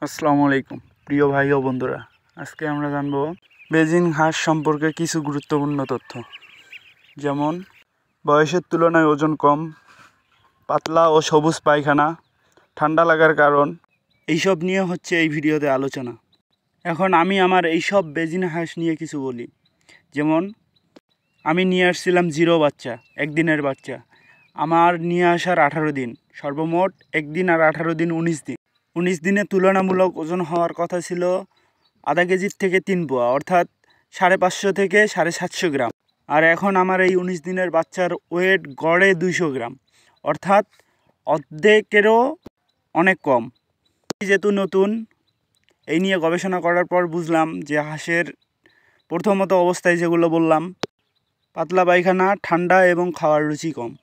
আসসালামু আলাইকুম প্রিয় ভাই ও বন্ধুরা, আজকে আমরা জানব বেজিং হাঁস সম্পর্কে কিছু গুরুত্বপূর্ণ তথ্য, যেমন বয়সের তুলনায় ওজন কম, পাতলা ও সবুজ পায়খানা, ঠান্ডা লাগার কারণ, এইসব নিয়ে হচ্ছে এই ভিডিওতে আলোচনা। এখন আমি আমার এইসব বেজিং হাঁস নিয়ে কিছু বলি। যেমন আমি নিয়ে আসছিলাম জিরো বাচ্চা, একদিনের বাচ্চা। আমার নিয়ে আসার 18 দিন, সর্বমোট একদিন আর 18 দিন 19 দিন। 19 দিনে তুলনামূলক ওজন হওয়ার কথা ছিল আধা কেজির থেকে 3 পোয়া, অর্থাৎ 550 থেকে 750 গ্রাম। আর এখন আমার এই 19 দিনের বাচ্চার ওয়েট গড়ে 200 গ্রাম, অর্থাৎ অর্ধেকেরও অনেক কম। যেহেতু নতুন, এই নিয়ে গবেষণা করার পর বুঝলাম যে হাঁসের প্রথমত অবস্থায় যেগুলো বললাম, পাতলা পায়খানা, ঠান্ডা এবং খাওয়ার রুচি কম,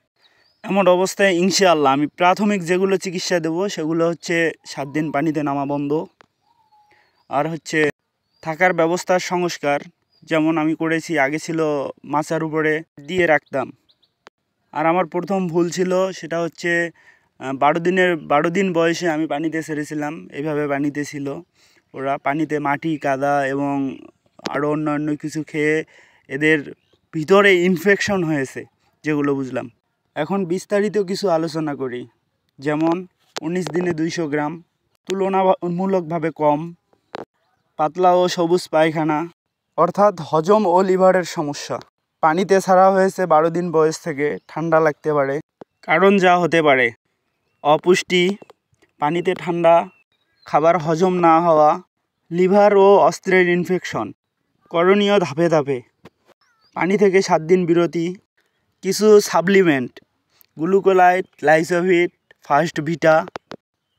এমন অবস্থায় ইনশাআল্লাহ আমি প্রাথমিক যেগুলো চিকিৎসা দেবো সেগুলো হচ্ছে 7 দিন পানিতে নামা বন্ধ, আর হচ্ছে থাকার ব্যবস্থার সংস্কার। যেমন আমি করেছি, আগে ছিল মাচার উপরে দিয়ে রাখতাম। আর আমার প্রথম ভুল ছিল, সেটা হচ্ছে 12 দিন বয়সে আমি পানিতে ছেড়েছিলাম। এইভাবে পানিতে ছিল ওরা, পানিতে মাটি, কাদা এবং আরও অন্যান্য কিছু খেয়ে এদের ভিতরে ইনফেকশন হয়েছে, যেগুলো বুঝলাম। এখন বিস্তারিত কিছু আলোচনা করি। যেমন 19 দিনে 200 গ্রাম, তুলনামূলকভাবে কম, পাতলা ও সবুজ পায়খানা, অর্থাৎ হজম ও লিভারের সমস্যা। পানিতে ছাড়া হয়েছে 12 দিন বয়স থেকে, ঠান্ডা লাগতে পারে। কারণ যা হতে পারে: অপুষ্টি, পানিতে ঠান্ডা, খাবার হজম না হওয়া, লিভার ও অস্ত্রের ইনফেকশন। করণীয় ধাপে ধাপে: পানি থেকে 7 দিন বিরতি, কিছু সাপ্লিমেন্ট, গ্লুকোলাইট, লাইসোভিট, ফার্স্ট ভিটা,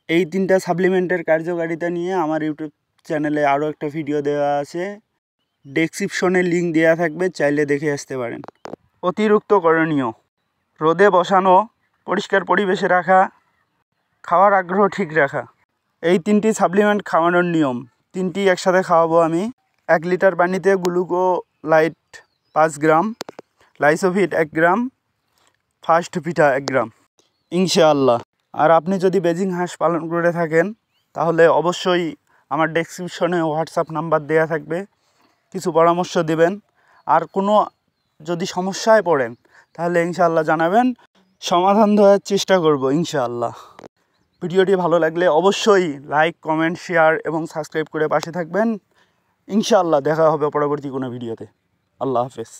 এই 3টা সাপ্লিমেন্টের কার্যকারিতা নিয়ে আমার ইউটিউব চ্যানেলে আরও একটা ভিডিও দেওয়া আছে, ডেসক্রিপশনে লিঙ্ক দেওয়া থাকবে, চাইলে দেখে আসতে পারেন। অতিরিক্ত করণীয়: রোদে বসানো, পরিষ্কার পরিবেশে রাখা, খাওয়ার আগ্রহ ঠিক রাখা। এই 3টি সাপ্লিমেন্ট খাওয়ানোর নিয়ম, 3টি একসাথে খাওয়াবো আমি। 1 লিটার পানিতে গ্লুকোলাইট 5 গ্রাম, লাইসোভিট 1 গ্রাম, ফার্স্ট ভিটা 1 গ্রাম, ইনশাআল্লাহ। আর আপনি যদি বেজিং হাঁস পালন করে থাকেন, তাহলে অবশ্যই আমার ডেসক্রিপশনে হোয়াটসঅ্যাপ নাম্বার দেওয়া থাকবে, কিছু পরামর্শ দেবেন। আর কোনো যদি সমস্যায় পড়েন, তাহলে ইনশাআল্লাহ জানাবেন, সমাধান দেওয়ার চেষ্টা করব ইনশাআল্লাহ। ভিডিওটি ভালো লাগলে অবশ্যই লাইক, কমেন্ট, শেয়ার এবং সাবস্ক্রাইব করে পাশে থাকবেন। ইনশাআল্লাহ দেখা হবে পরবর্তী কোনো ভিডিওতে। আল্লাহ হাফেজ।